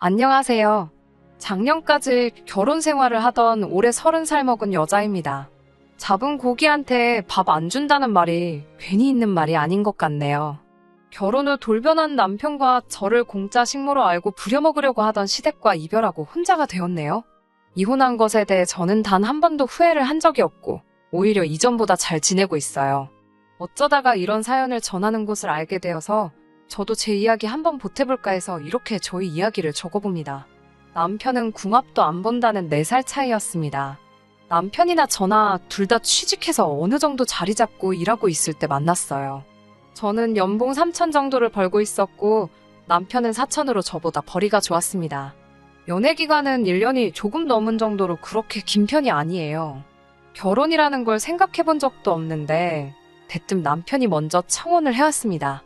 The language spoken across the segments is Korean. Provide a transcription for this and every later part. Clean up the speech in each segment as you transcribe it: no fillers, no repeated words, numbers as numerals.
안녕하세요. 작년까지 결혼 생활을 하던 올해 30살 먹은 여자입니다. 잡은 고기한테 밥 안 준다는 말이 괜히 있는 말이 아닌 것 같네요. 결혼 후 돌변한 남편과 저를 공짜 식모로 알고 부려먹으려고 하던 시댁과 이별하고 혼자가 되었네요. 이혼한 것에 대해 저는 단 한 번도 후회를 한 적이 없고 오히려 이전보다 잘 지내고 있어요. 어쩌다가 이런 사연을 전하는 곳을 알게 되어서 저도 제 이야기 한번 보태볼까 해서 이렇게 저희 이야기를 적어봅니다. 남편은 궁합도 안 본다는 4살 차이였습니다. 남편이나 저나 둘 다 취직해서 어느 정도 자리 잡고 일하고 있을 때 만났어요. 저는 연봉 3천 정도를 벌고 있었고 남편은 4천으로 저보다 벌이가 좋았습니다. 연애 기간은 1년이 조금 넘은 정도로 그렇게 긴 편이 아니에요. 결혼이라는 걸 생각해 본 적도 없는데 대뜸 남편이 먼저 청혼을 해왔습니다.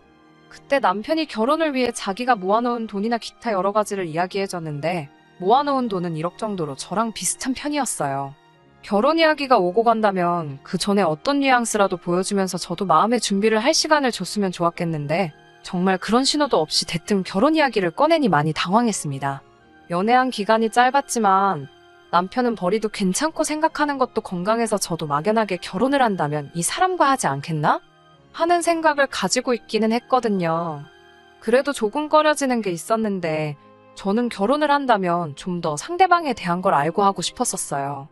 그때 남편이 결혼을 위해 자기가 모아놓은 돈이나 기타 여러 가지를 이야기해줬는데 모아놓은 돈은 1억 정도로 저랑 비슷한 편이었어요. 결혼 이야기가 오고 간다면 그 전에 어떤 뉘앙스라도 보여주면서 저도 마음의 준비를 할 시간을 줬으면 좋았겠는데 정말 그런 신호도 없이 대뜸 결혼 이야기를 꺼내니 많이 당황했습니다. 연애한 기간이 짧았지만 남편은 벌이도 괜찮고 생각하는 것도 건강해서 저도 막연하게 결혼을 한다면 이 사람과 하지 않겠나? 하는 생각을 가지고 있기는 했거든요. 그래도 조금 꺼려지는 게 있었는데 저는 결혼을 한다면 좀 더 상대방에 대한 걸 알고 하고 싶었었어요.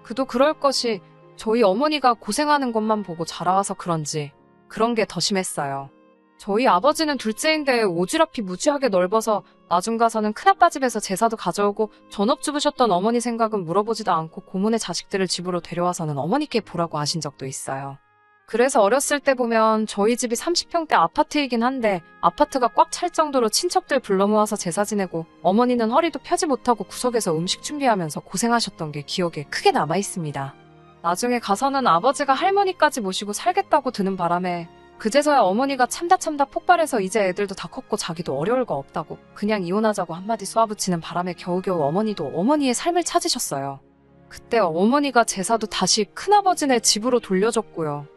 그도 그럴 것이 저희 어머니가 고생하는 것만 보고 자라와서 그런지 그런 게 더 심했어요. 저희 아버지는 둘째인데 오지랖이 무지하게 넓어서 나중 가서는 큰아빠 집에서 제사도 가져오고 전업주부셨던 어머니 생각은 물어보지도 않고 고모네 자식들을 집으로 데려와서는 어머니께 보라고 하신 적도 있어요. 그래서 어렸을 때 보면 저희 집이 30평대 아파트이긴 한데 아파트가 꽉 찰 정도로 친척들 불러 모아서 제사 지내고 어머니는 허리도 펴지 못하고 구석에서 음식 준비하면서 고생하셨던 게 기억에 크게 남아 있습니다. 나중에 가서는 아버지가 할머니까지 모시고 살겠다고 드는 바람에 그제서야 어머니가 참다 폭발해서 이제 애들도 다 컸고 자기도 어려울 거 없다고 그냥 이혼하자고 한마디 쏘아붙이는 바람에 겨우겨우 어머니도 어머니의 삶을 찾으셨어요. 그때 어머니가 제사도 다시 큰아버지네 집으로 돌려줬고요.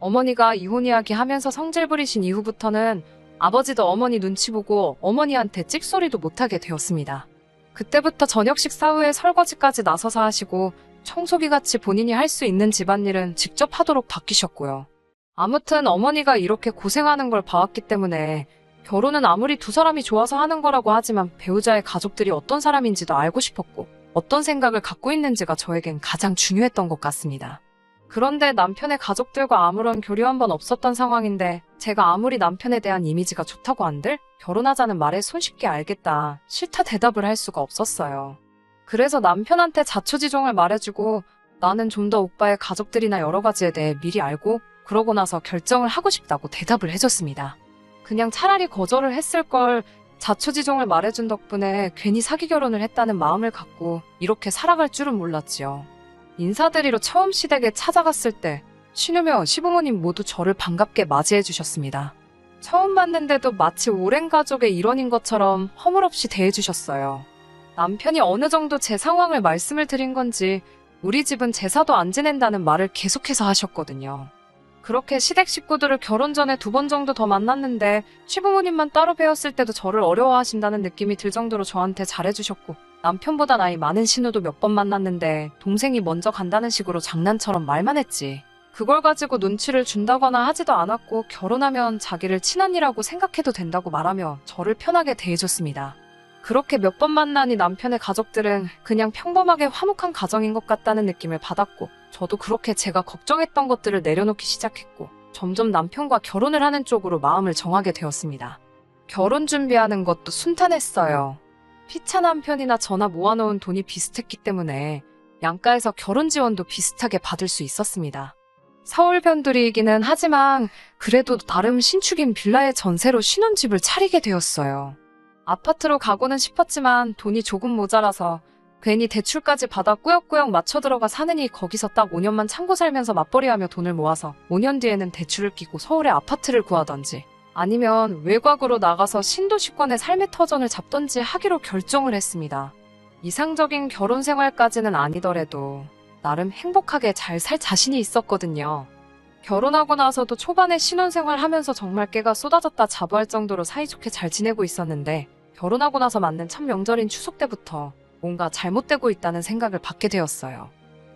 어머니가 이혼 이야기 하면서 성질 부리신 이후부터는 아버지도 어머니 눈치 보고 어머니한테 찍소리도 못하게 되었습니다. 그때부터 저녁 식사 후에 설거지까지 나서서 하시고 청소기같이 본인이 할 수 있는 집안일은 직접 하도록 바뀌셨고요. 아무튼 어머니가 이렇게 고생하는 걸 봐왔기 때문에 결혼은 아무리 두 사람이 좋아서 하는 거라고 하지만 배우자의 가족들이 어떤 사람인지도 알고 싶었고 어떤 생각을 갖고 있는지가 저에겐 가장 중요했던 것 같습니다. 그런데 남편의 가족들과 아무런 교류 한 번 없었던 상황인데 제가 아무리 남편에 대한 이미지가 좋다고 한들 결혼하자는 말에 손쉽게 알겠다, 싫다 대답을 할 수가 없었어요. 그래서 남편한테 자초지종을 말해주고 나는 좀 더 오빠의 가족들이나 여러 가지에 대해 미리 알고 그러고 나서 결정을 하고 싶다고 대답을 해줬습니다. 그냥 차라리 거절을 했을 걸 자초지종을 말해준 덕분에 괜히 사기 결혼을 했다는 마음을 갖고 이렇게 살아갈 줄은 몰랐지요. 인사드리러 처음 시댁에 찾아갔을 때 시누며 시부모님 모두 저를 반갑게 맞이해 주셨습니다. 처음 봤는데도 마치 오랜 가족의 일원인 것처럼 허물없이 대해주셨어요. 남편이 어느 정도 제 상황을 말씀을 드린 건지 우리 집은 제사도 안 지낸다는 말을 계속해서 하셨거든요. 그렇게 시댁 식구들을 결혼 전에 2번 정도 더 만났는데 시부모님만 따로 뵈었을 때도 저를 어려워하신다는 느낌이 들 정도로 저한테 잘해주셨고 남편보다 나이 많은 신우도 몇 번 만났는데 동생이 먼저 간다는 식으로 장난처럼 말만 했지. 그걸 가지고 눈치를 준다거나 하지도 않았고 결혼하면 자기를 친언니라고 생각해도 된다고 말하며 저를 편하게 대해줬습니다. 그렇게 몇 번 만나니 남편의 가족들은 그냥 평범하게 화목한 가정인 것 같다는 느낌을 받았고 저도 그렇게 제가 걱정했던 것들을 내려놓기 시작했고 점점 남편과 결혼을 하는 쪽으로 마음을 정하게 되었습니다. 결혼 준비하는 것도 순탄했어요. 피차 남편이나 저나 모아놓은 돈이 비슷했기 때문에 양가에서 결혼 지원도 비슷하게 받을 수 있었습니다. 서울 변두리이기는 하지만 그래도 나름 신축인 빌라의 전세로 신혼집을 차리게 되었어요. 아파트로 가고는 싶었지만 돈이 조금 모자라서 괜히 대출까지 받아 꾸역꾸역 맞춰 들어가 사느니 거기서 딱 5년만 참고 살면서 맞벌이하며 돈을 모아서 5년 뒤에는 대출을 끼고 서울에 아파트를 구하던지 아니면 외곽으로 나가서 신도시권의 삶의 터전을 잡던지 하기로 결정을 했습니다. 이상적인 결혼 생활까지는 아니더라도 나름 행복하게 잘 살 자신이 있었거든요. 결혼하고 나서도 초반에 신혼생활 하면서 정말 깨가 쏟아졌다 자부할 정도로 사이좋게 잘 지내고 있었는데 결혼하고 나서 맞는 첫 명절인 추석 때부터 뭔가 잘못되고 있다는 생각을 받게 되었어요.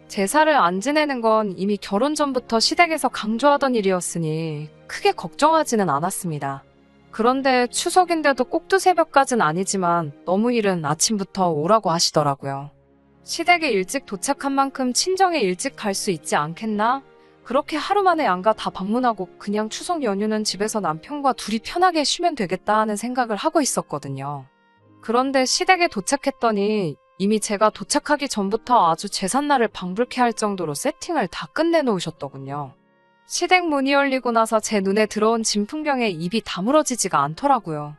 제사를 안 지내는 건 이미 결혼 전부터 시댁에서 강조하던 일이었으니 크게 걱정하지는 않았습니다. 그런데 추석인데도 꼭두 새벽까진 아니지만 너무 이른 아침부터 오라고 하시더라고요. 시댁에 일찍 도착한 만큼 친정에 일찍 갈 수 있지 않겠나? 그렇게 하루 만에 양가 다 방문하고 그냥 추석 연휴는 집에서 남편과 둘이 편하게 쉬면 되겠다 하는 생각을 하고 있었거든요. 그런데 시댁에 도착했더니 이미 제가 도착하기 전부터 아주 제삿날을 방불케 할 정도로 세팅을 다 끝내놓으셨더군요. 시댁 문이 열리고 나서 제 눈에 들어온 진풍경에 입이 다물어지지가 않더라고요.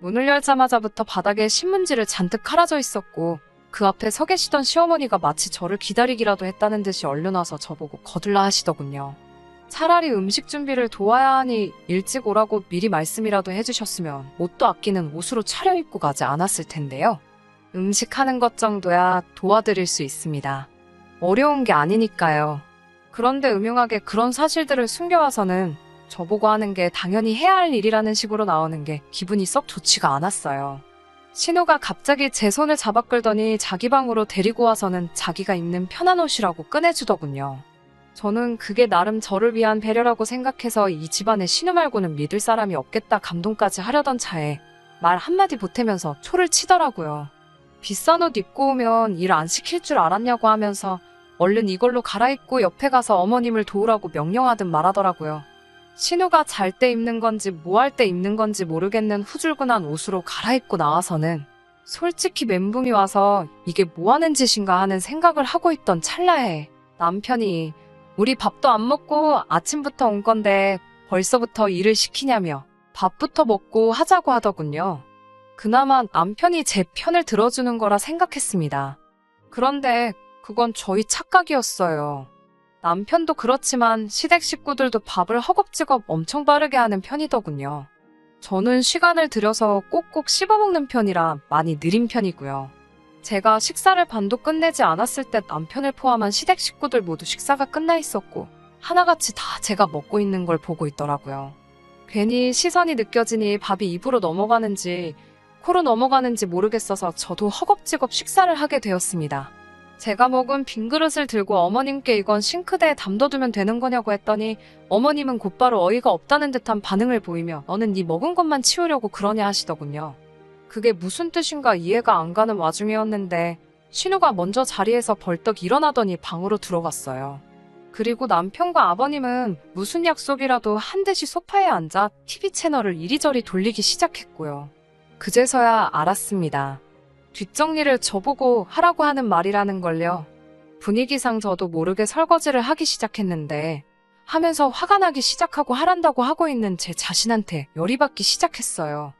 문을 열자마자부터 바닥에 신문지를 잔뜩 깔아져 있었고 그 앞에 서 계시던 시어머니가 마치 저를 기다리기라도 했다는 듯이 얼려놔서 저보고 거들라 하시더군요. 차라리 음식 준비를 도와야 하니 일찍 오라고 미리 말씀이라도 해주셨으면 옷도 아끼는 옷으로 차려입고 가지 않았을 텐데요. 음식하는 것 정도야 도와드릴 수 있습니다. 어려운 게 아니니까요. 그런데 음흉하게 그런 사실들을 숨겨와서는 저보고 하는 게 당연히 해야 할 일이라는 식으로 나오는 게 기분이 썩 좋지가 않았어요. 신우가 갑자기 제 손을 잡아 끌더니 자기 방으로 데리고 와서는 자기가 입는 편한 옷이라고 꺼내주더군요. 저는 그게 나름 저를 위한 배려라고 생각해서 이 집안에 신우 말고는 믿을 사람이 없겠다 감동까지 하려던 차에 말 한마디 보태면서 초를 치더라고요. 비싼 옷 입고 오면 일 안 시킬 줄 알았냐고 하면서 얼른 이걸로 갈아입고 옆에 가서 어머님을 도우라고 명령하듯 말하더라고요. 신우가 잘 때 입는 건지 뭐 할 때 입는 건지 모르겠는 후줄근한 옷으로 갈아입고 나와서는 솔직히 멘붕이 와서 이게 뭐 하는 짓인가 하는 생각을 하고 있던 찰나에 남편이 우리 밥도 안 먹고 아침부터 온 건데 벌써부터 일을 시키냐며 밥부터 먹고 하자고 하더군요. 그나마 남편이 제 편을 들어주는 거라 생각했습니다. 그런데 그건 저희 착각이었어요. 남편도 그렇지만 시댁 식구들도 밥을 허겁지겁 엄청 빠르게 하는 편이더군요. 저는 시간을 들여서 꼭꼭 씹어먹는 편이라 많이 느린 편이고요. 제가 식사를 반도 끝내지 않았을 때 남편을 포함한 시댁 식구들 모두 식사가 끝나 있었고 하나같이 다 제가 먹고 있는 걸 보고 있더라고요. 괜히 시선이 느껴지니 밥이 입으로 넘어가는지 코로 넘어가는지 모르겠어서 저도 허겁지겁 식사를 하게 되었습니다. 제가 먹은 빈 그릇을 들고 어머님께 이건 싱크대에 담둬두면 되는 거냐고 했더니 어머님은 곧바로 어이가 없다는 듯한 반응을 보이며 너는 네 먹은 것만 치우려고 그러냐 하시더군요. 그게 무슨 뜻인가 이해가 안 가는 와중이었는데 신우가 먼저 자리에서 벌떡 일어나더니 방으로 들어갔어요. 그리고 남편과 아버님은 무슨 약속이라도 한 듯이 소파에 앉아 TV 채널을 이리저리 돌리기 시작했고요. 그제서야 알았습니다. 뒷정리를 저보고 하라고 하는 말이라는 걸요. 분위기상 저도 모르게 설거지를 하기 시작했는데 하면서 화가 나기 시작하고 하란다고 하고 있는 제 자신한테 열이 받기 시작했어요.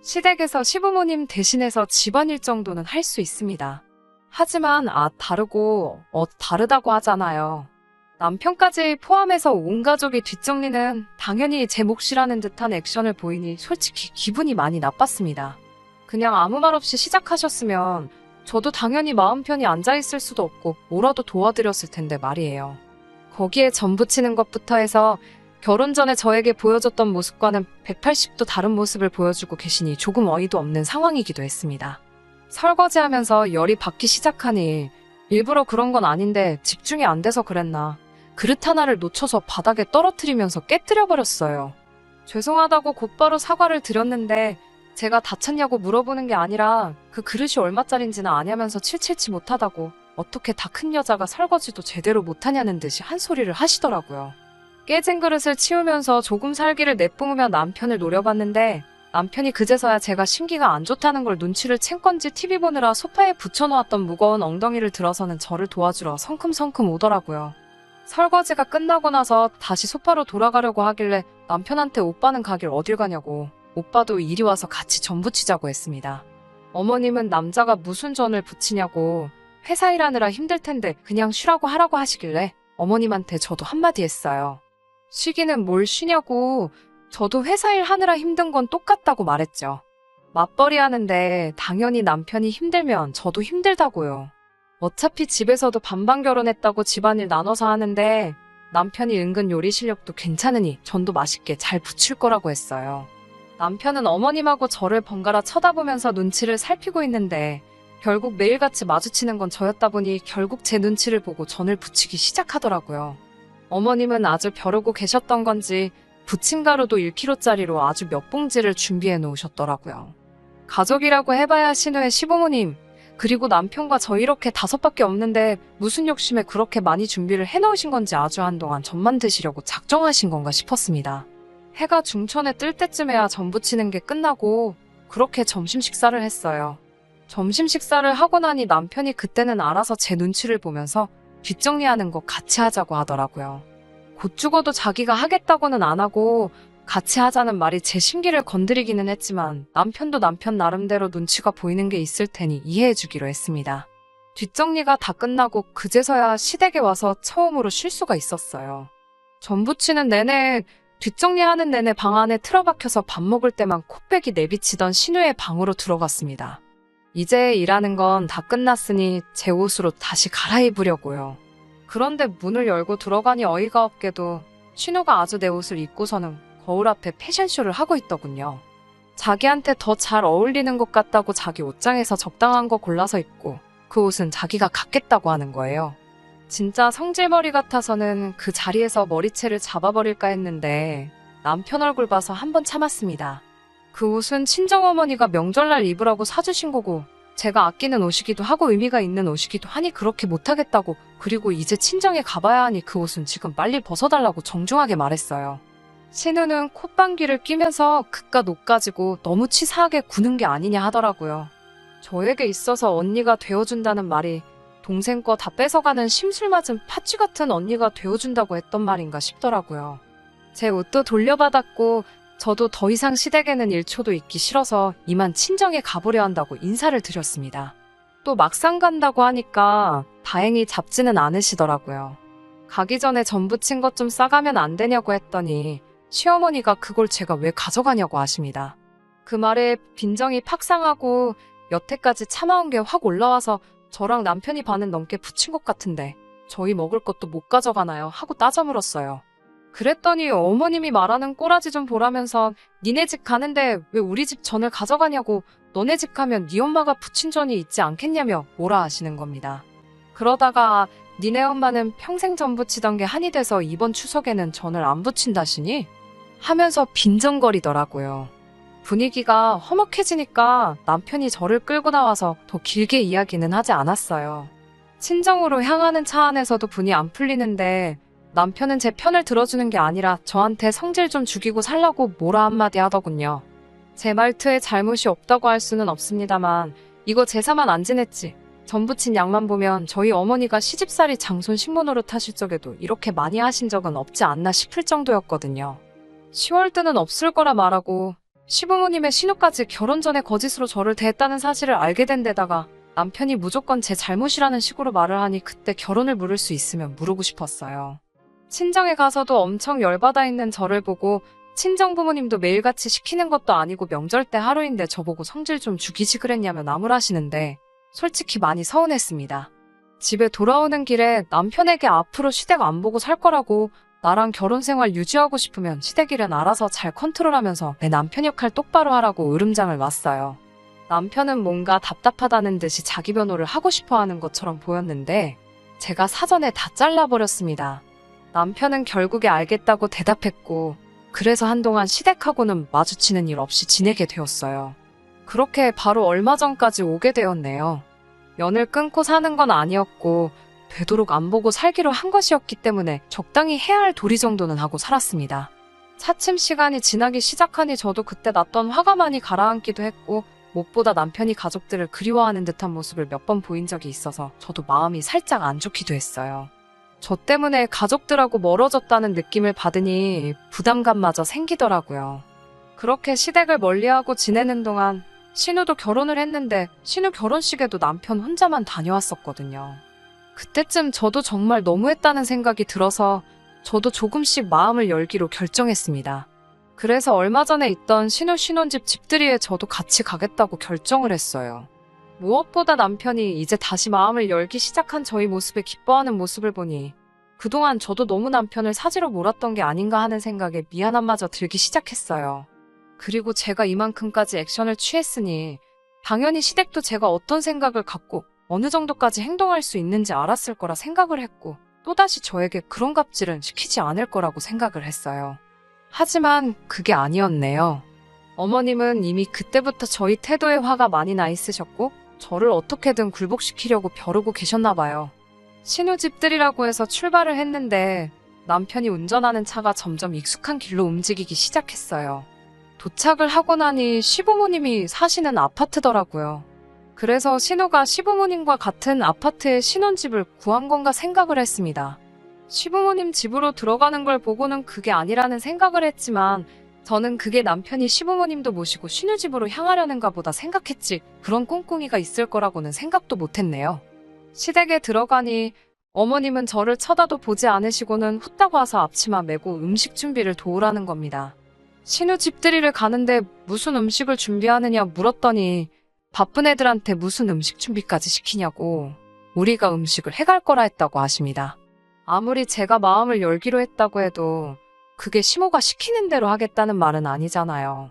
시댁에서 시부모님 대신해서 집안일 정도는 할 수 있습니다. 하지만 다르다고 하잖아요. 남편까지 포함해서 온 가족이 뒷정리는 당연히 제 몫이라는 듯한 액션을 보이니 솔직히 기분이 많이 나빴습니다. 그냥 아무 말 없이 시작하셨으면 저도 당연히 마음 편히 앉아있을 수도 없고 뭐라도 도와드렸을 텐데 말이에요. 거기에 전 부치는 것부터 해서 결혼 전에 저에게 보여줬던 모습과는 180도 다른 모습을 보여주고 계시니 조금 어이도 없는 상황이기도 했습니다. 설거지하면서 열이 받기 시작하니 일부러 그런 건 아닌데 집중이 안 돼서 그랬나. 그릇 하나를 놓쳐서 바닥에 떨어뜨리면서 깨뜨려버렸어요. 죄송하다고 곧바로 사과를 드렸는데 제가 다쳤냐고 물어보는 게 아니라 그 그릇이 얼마짜린지는 아냐면서 칠칠치 못하다고 어떻게 다 큰 여자가 설거지도 제대로 못하냐는 듯이 한 소리를 하시더라고요. 깨진 그릇을 치우면서 조금 살기를 내뿜으며 남편을 노려봤는데 남편이 그제서야 제가 심기가 안 좋다는 걸 눈치를 챈 건지 TV 보느라 소파에 붙여놓았던 무거운 엉덩이를 들어서는 저를 도와주러 성큼성큼 오더라고요. 설거지가 끝나고 나서 다시 소파로 돌아가려고 하길래 남편한테 오빠는 가길 어딜 가냐고 오빠도 이리 와서 같이 전 부치자고 했습니다. 어머님은 남자가 무슨 전을 부치냐고 회사 일하느라 힘들 텐데 그냥 쉬라고 하라고 하시길래 어머님한테 저도 한마디 했어요. 쉬기는 뭘 쉬냐고 저도 회사 일 하느라 힘든 건 똑같다고 말했죠. 맞벌이 하는데 당연히 남편이 힘들면 저도 힘들다고요. 어차피 집에서도 반반 결혼했다고 집안일 나눠서 하는데 남편이 은근 요리 실력도 괜찮으니 전도 맛있게 잘 부칠 거라고 했어요. 남편은 어머님하고 저를 번갈아 쳐다보면서 눈치를 살피고 있는데 결국 매일같이 마주치는 건 저였다 보니 결국 제 눈치를 보고 전을 부치기 시작하더라고요. 어머님은 아주 벼르고 계셨던 건지 부침가루도 1kg짜리로 아주 몇 봉지를 준비해 놓으셨더라고요. 가족이라고 해봐야 신우의 시부모님, 그리고 남편과 저 이렇게 5밖에 없는데 무슨 욕심에 그렇게 많이 준비를 해놓으신 건지 아주 한동안 전만 드시려고 작정하신 건가 싶었습니다. 해가 중천에 뜰 때쯤에야 전 부치는 게 끝나고 그렇게 점심 식사를 했어요. 점심 식사를 하고 나니 남편이 그때는 알아서 제 눈치를 보면서 뒷정리하는 거 같이 하자고 하더라고요. 곧 죽어도 자기가 하겠다고는 안 하고 같이 하자는 말이 제 심기를 건드리기는 했지만 남편도 남편 나름대로 눈치가 보이는 게 있을 테니 이해해주기로 했습니다. 뒷정리가 다 끝나고 그제서야 시댁에 와서 처음으로 쉴 수가 있었어요. 전 부치는 내내 뒷정리하는 내내 방 안에 틀어박혀서 밥 먹을 때만 코빼기 내비치던 신우의 방으로 들어갔습니다. 이제 일하는 건 다 끝났으니 제 옷으로 다시 갈아입으려고요. 그런데 문을 열고 들어가니 어이가 없게도 신우가 아주 내 옷을 입고서는 거울 앞에 패션쇼를 하고 있더군요. 자기한테 더 잘 어울리는 것 같다고 자기 옷장에서 적당한 거 골라서 입고 그 옷은 자기가 갖겠다고 하는 거예요. 진짜 성질머리 같아서는 그 자리에서 머리채를 잡아버릴까 했는데 남편 얼굴 봐서 한번 참았습니다. 그 옷은 친정어머니가 명절날 입으라고 사주신 거고 제가 아끼는 옷이기도 하고 의미가 있는 옷이기도 하니 그렇게 못하겠다고, 그리고 이제 친정에 가봐야 하니 그 옷은 지금 빨리 벗어달라고 정중하게 말했어요. 신우는 콧방귀를 뀌면서 그깟 옷 가지고 너무 치사하게 구는 게 아니냐 하더라고요. 저에게 있어서 언니가 되어준다는 말이 동생 거 다 뺏어가는 심술 맞은 팥쥐 같은 언니가 되어준다고 했던 말인가 싶더라고요. 제 옷도 돌려받았고 저도 더 이상 시댁에는 1초도 있기 싫어서 이만 친정에 가보려 한다고 인사를 드렸습니다. 또 막상 간다고 하니까 다행히 잡지는 않으시더라고요. 가기 전에 전 부친 것 좀 싸가면 안 되냐고 했더니 시어머니가 그걸 제가 왜 가져가냐고 하십니다. 그 말에 빈정이 팍 상하고 여태까지 참아온 게 확 올라와서 저랑 남편이 반은 넘게 부친 것 같은데 저희 먹을 것도 못 가져가나요? 하고 따져 물었어요. 그랬더니 어머님이 말하는 꼬라지 좀 보라면서 니네 집 가는데 왜 우리 집 전을 가져가냐고, 너네 집 가면 네 엄마가 부친 전이 있지 않겠냐며 뭐라 하시는 겁니다. 그러다가 니네 엄마는 평생 전 부치던 게 한이 돼서 이번 추석에는 전을 안 부친다시니? 하면서 빈정거리더라고요. 분위기가 험악해지니까 남편이 저를 끌고 나와서 더 길게 이야기는 하지 않았어요. 친정으로 향하는 차 안에서도 분이 안 풀리는데 남편은 제 편을 들어주는 게 아니라 저한테 성질 좀 죽이고 살라고 뭐라 한마디 하더군요. 제 말투에 잘못이 없다고 할 수는 없습니다만 이거 제사만 안 지냈지. 전 부친 양만 보면 저희 어머니가 시집살이 장손 식모노릇 하실 적에도 이렇게 많이 하신 적은 없지 않나 싶을 정도였거든요. 10월 때는 없을 거라 말하고 시부모님의 신우까지 결혼 전에 거짓으로 저를 대했다는 사실을 알게 된 데다가 남편이 무조건 제 잘못이라는 식으로 말을 하니 그때 결혼을 물을 수 있으면 물고 싶었어요. 친정에 가서도 엄청 열받아 있는 저를 보고 친정 부모님도 매일같이 시키는 것도 아니고 명절 때 하루인데 저보고 성질 좀 죽이지 그랬냐며 나무라시는데 솔직히 많이 서운했습니다. 집에 돌아오는 길에 남편에게 앞으로 시댁 안 보고 살 거라고, 나랑 결혼 생활 유지하고 싶으면 시댁 일은 알아서 잘 컨트롤하면서 내 남편 역할 똑바로 하라고 으름장을 놨어요. 남편은 뭔가 답답하다는 듯이 자기 변호를 하고 싶어 하는 것처럼 보였는데 제가 사전에 다 잘라버렸습니다. 남편은 결국에 알겠다고 대답했고 그래서 한동안 시댁하고는 마주치는 일 없이 지내게 되었어요. 그렇게 바로 얼마 전까지 오게 되었네요. 연을 끊고 사는 건 아니었고 되도록 안 보고 살기로 한 것이었기 때문에 적당히 해야 할 도리 정도는 하고 살았습니다. 차츰 시간이 지나기 시작하니 저도 그때 났던 화가 많이 가라앉기도 했고 무엇보다 남편이 가족들을 그리워하는 듯한 모습을 몇 번 보인 적이 있어서 저도 마음이 살짝 안 좋기도 했어요. 저 때문에 가족들하고 멀어졌다는 느낌을 받으니 부담감마저 생기더라고요. 그렇게 시댁을 멀리하고 지내는 동안 신우도 결혼을 했는데 신우 결혼식에도 남편 혼자만 다녀왔었거든요. 그때쯤 저도 정말 너무했다는 생각이 들어서 저도 조금씩 마음을 열기로 결정했습니다. 그래서 얼마 전에 있던 신우 신혼집 집들이에 저도 같이 가겠다고 결정을 했어요. 무엇보다 남편이 이제 다시 마음을 열기 시작한 저희 모습에 기뻐하는 모습을 보니 그동안 저도 너무 남편을 사지로 몰았던 게 아닌가 하는 생각에 미안함마저 들기 시작했어요. 그리고 제가 이만큼까지 액션을 취했으니 당연히 시댁도 제가 어떤 생각을 갖고 어느 정도까지 행동할 수 있는지 알았을 거라 생각을 했고 또다시 저에게 그런 갑질은 시키지 않을 거라고 생각을 했어요. 하지만 그게 아니었네요. 어머님은 이미 그때부터 저희 태도에 화가 많이 나 있으셨고 저를 어떻게든 굴복시키려고 벼르고 계셨나 봐요. 신우집들이라고 해서 출발을 했는데 남편이 운전하는 차가 점점 익숙한 길로 움직이기 시작했어요. 도착을 하고 나니 시부모님이 사시는 아파트더라고요. 그래서 신우가 시부모님과 같은 아파트에 신혼집을 구한 건가 생각을 했습니다. 시부모님 집으로 들어가는 걸 보고는 그게 아니라는 생각을 했지만 저는 그게 남편이 시부모님도 모시고 신우집으로 향하려는가 보다 생각했지 그런 꿍꿍이가 있을 거라고는 생각도 못했네요. 시댁에 들어가니 어머님은 저를 쳐다도 보지 않으시고는 후딱 와서 앞치마 메고 음식 준비를 도우라는 겁니다. 신우집들이를 가는데 무슨 음식을 준비하느냐 물었더니 바쁜 애들한테 무슨 음식 준비까지 시키냐고 우리가 음식을 해갈 거라 했다고 하십니다. 아무리 제가 마음을 열기로 했다고 해도 그게 시모가 시키는 대로 하겠다는 말은 아니잖아요.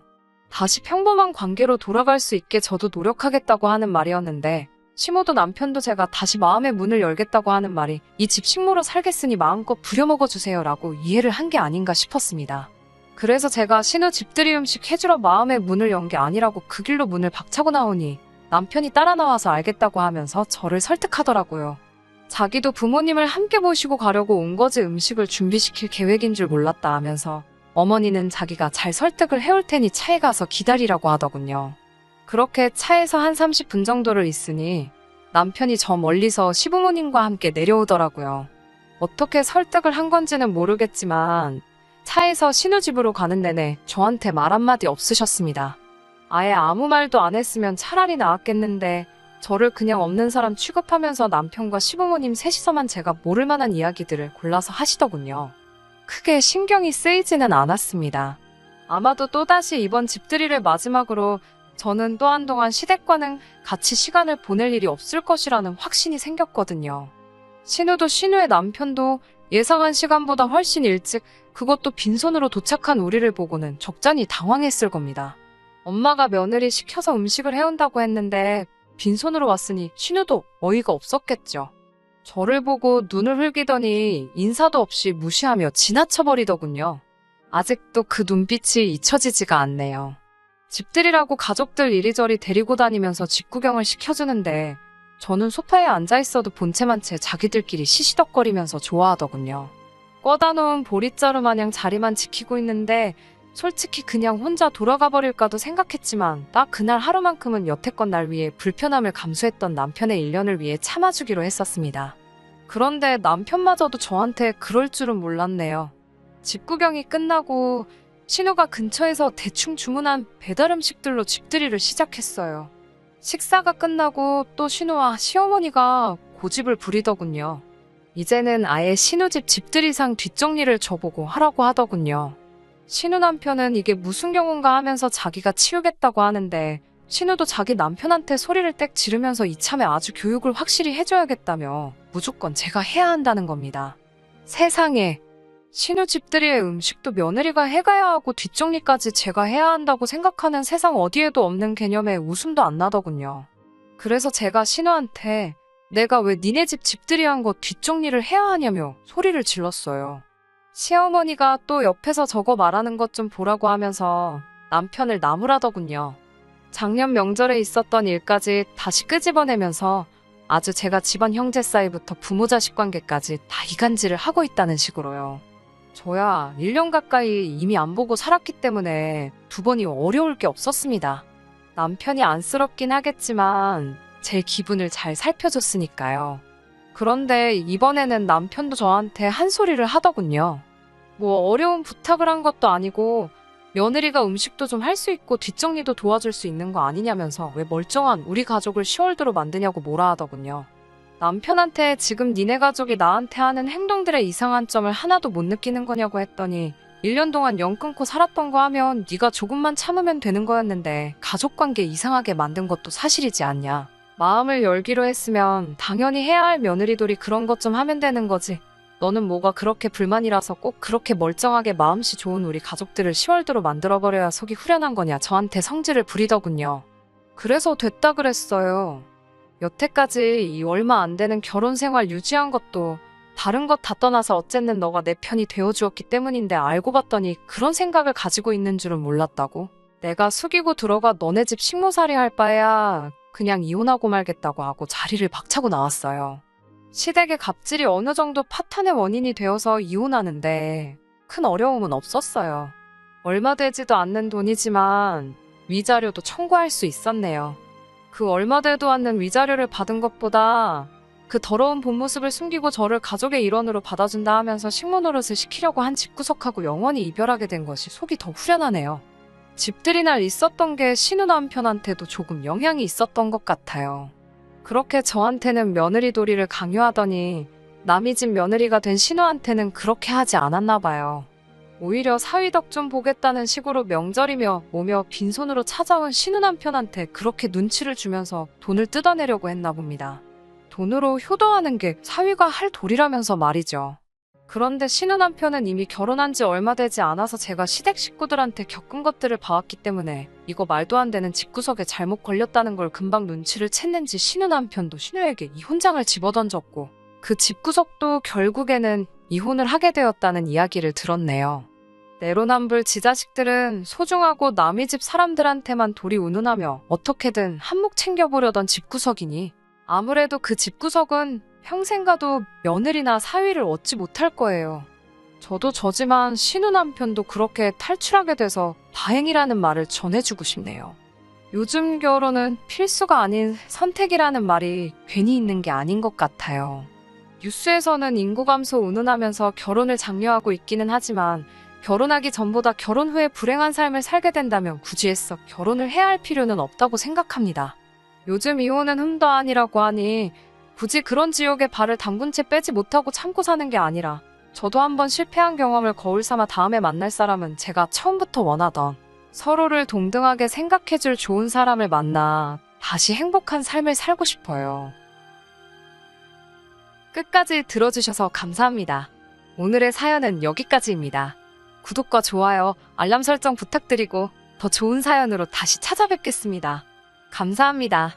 다시 평범한 관계로 돌아갈 수 있게 저도 노력하겠다고 하는 말이었는데 시모도 남편도 제가 다시 마음의 문을 열겠다고 하는 말이 이 집 식모로 살겠으니 마음껏 부려먹어주세요 라고 이해를 한 게 아닌가 싶었습니다. 그래서 제가 신우 집들이 음식 해주러 마음의 문을 연 게 아니라고 그 길로 문을 박차고 나오니 남편이 따라 나와서 알겠다고 하면서 저를 설득하더라고요. 자기도 부모님을 함께 모시고 가려고 온 거지 음식을 준비시킬 계획인 줄 몰랐다 하면서 어머니는 자기가 잘 설득을 해올 테니 차에 가서 기다리라고 하더군요. 그렇게 차에서 한 30분 정도를 있으니 남편이 저 멀리서 시부모님과 함께 내려오더라고요. 어떻게 설득을 한 건지는 모르겠지만 차에서 신우집으로 가는 내내 저한테 말 한마디 없으셨습니다. 아예 아무 말도 안 했으면 차라리 나았겠는데 저를 그냥 없는 사람 취급하면서 남편과 시부모님 셋이서만 제가 모를 만한 이야기들을 골라서 하시더군요. 크게 신경이 쓰이지는 않았습니다. 아마도 또다시 이번 집들이를 마지막으로 저는 또 한동안 시댁과는 같이 시간을 보낼 일이 없을 것이라는 확신이 생겼거든요. 신우도 신우의 남편도 예상한 시간보다 훨씬 일찍 그것도 빈손으로 도착한 우리를 보고는 적잖이 당황했을 겁니다. 엄마가 며느리 시켜서 음식을 해온다고 했는데 빈손으로 왔으니 신우도 어이가 없었겠죠. 저를 보고 눈을 흘기더니 인사도 없이 무시하며 지나쳐버리더군요. 아직도 그 눈빛이 잊혀지지가 않네요. 집들이라고 가족들 이리저리 데리고 다니면서 집구경을 시켜주는데 저는 소파에 앉아있어도 본체만 채 자기들끼리 시시덕거리면서 좋아하더군요. 꺼다 놓은 보릿자루 마냥 자리만 지키고 있는데 솔직히 그냥 혼자 돌아가 버릴까도 생각했지만 딱 그날 하루만큼은 여태껏 날 위해 불편함을 감수했던 남편의 일련을 위해 참아주기로 했었습니다. 그런데 남편마저도 저한테 그럴 줄은 몰랐네요. 집구경이 끝나고 신우가 근처에서 대충 주문한 배달 음식들로 집들이를 시작했어요. 식사가 끝나고 또 신우와 시어머니가 고집을 부리더군요. 이제는 아예 신우집 집들이상 뒷정리를 저보고 하라고 하더군요. 신우 남편은 이게 무슨 경우인가 하면서 자기가 치우겠다고 하는데 신우도 자기 남편한테 소리를 떽 지르면서 이참에 아주 교육을 확실히 해줘야겠다며 무조건 제가 해야 한다는 겁니다. 세상에, 신우 집들이의 음식도 며느리가 해가야 하고 뒷정리까지 제가 해야 한다고 생각하는 세상 어디에도 없는 개념에 웃음도 안 나더군요. 그래서 제가 신우한테 내가 왜 니네 집 집들이한 거 뒷정리를 해야 하냐며 소리를 질렀어요. 시어머니가 또 옆에서 저거 말하는 것 좀 보라고 하면서 남편을 나무라더군요. 작년 명절에 있었던 일까지 다시 끄집어내면서 아주 제가 집안 형제 사이부터 부모 자식 관계까지 다 이간질을 하고 있다는 식으로요. 저야 1년 가까이 이미 안 보고 살았기 때문에 두 번이 어려울 게 없었습니다. 남편이 안쓰럽긴 하겠지만 제 기분을 잘 살펴줬으니까요. 그런데 이번에는 남편도 저한테 한 소리를 하더군요. 뭐 어려운 부탁을 한 것도 아니고 며느리가 음식도 좀 할 수 있고 뒷정리도 도와줄 수 있는 거 아니냐면서 왜 멀쩡한 우리 가족을 시월드로 만드냐고 뭐라 하더군요. 남편한테 지금 니네 가족이 나한테 하는 행동들의 이상한 점을 하나도 못 느끼는 거냐고 했더니 1년 동안 연 끊고 살았던 거 하면 네가 조금만 참으면 되는 거였는데 가족관계 이상하게 만든 것도 사실이지 않냐. 마음을 열기로 했으면 당연히 해야 할 며느리들이 그런 것 좀 하면 되는 거지. 너는 뭐가 그렇게 불만이라서 꼭 그렇게 멀쩡하게 마음씨 좋은 우리 가족들을 시월드로 만들어버려야 속이 후련한 거냐 저한테 성질을 부리더군요. 그래서 됐다 그랬어요. 여태까지 이 얼마 안 되는 결혼 생활 유지한 것도 다른 것 다 떠나서 어쨌든 너가 내 편이 되어주었기 때문인데 알고 봤더니 그런 생각을 가지고 있는 줄은 몰랐다고. 내가 숙이고 들어가 너네 집 식모살이 할 바에야 그냥 이혼하고 말겠다고 하고 자리를 박차고 나왔어요. 시댁의 갑질이 어느 정도 파탄의 원인이 되어서 이혼하는데 큰 어려움은 없었어요. 얼마 되지도 않는 돈이지만 위자료도 청구할 수 있었네요. 그 얼마 되도 않는 위자료를 받은 것보다 그 더러운 본 모습을 숨기고 저를 가족의 일원으로 받아준다 하면서 식모노릇을 시키려고 한 집구석하고 영원히 이별하게 된 것이 속이 더 후련하네요. 집들이날 있었던 게 신우 남편한테도 조금 영향이 있었던 것 같아요. 그렇게 저한테는 며느리 도리를 강요하더니 남이 집 며느리가 된 신우한테는 그렇게 하지 않았나 봐요. 오히려 사위 덕 좀 보겠다는 식으로 명절이며 뭐며 빈손으로 찾아온 신우 남편한테 그렇게 눈치를 주면서 돈을 뜯어내려고 했나 봅니다. 돈으로 효도하는 게 사위가 할 도리라면서 말이죠. 그런데 신우 남편은 이미 결혼한 지 얼마 되지 않아서 제가 시댁 식구들한테 겪은 것들을 봐왔기 때문에 이거 말도 안 되는 집구석에 잘못 걸렸다는 걸 금방 눈치를 챘는지 신우 남편도 신우에게 이혼장을 집어던졌고 그 집구석도 결국에는 이혼을 하게 되었다는 이야기를 들었네요. 내로남불 지자식들은 소중하고 남의 집 사람들한테만 도리 운운하며 어떻게든 한몫 챙겨보려던 집구석이니 아무래도 그 집구석은 평생 가도 며느리나 사위를 얻지 못할 거예요. 저도 저지만 신우 남편도 그렇게 탈출하게 돼서 다행이라는 말을 전해주고 싶네요. 요즘 결혼은 필수가 아닌 선택이라는 말이 괜히 있는 게 아닌 것 같아요. 뉴스에서는 인구 감소 운운하면서 결혼을 장려하고 있기는 하지만 결혼하기 전보다 결혼 후에 불행한 삶을 살게 된다면 굳이 애써 결혼을 해야 할 필요는 없다고 생각합니다. 요즘 이혼은 흠도 아니라고 하니 굳이 그런 지옥에 발을 담근 채 빼지 못하고 참고 사는 게 아니라 저도 한번 실패한 경험을 거울 삼아 다음에 만날 사람은 제가 처음부터 원하던 서로를 동등하게 생각해줄 좋은 사람을 만나 다시 행복한 삶을 살고 싶어요. 끝까지 들어주셔서 감사합니다. 오늘의 사연은 여기까지입니다. 구독과 좋아요, 알람 설정 부탁드리고 더 좋은 사연으로 다시 찾아뵙겠습니다. 감사합니다.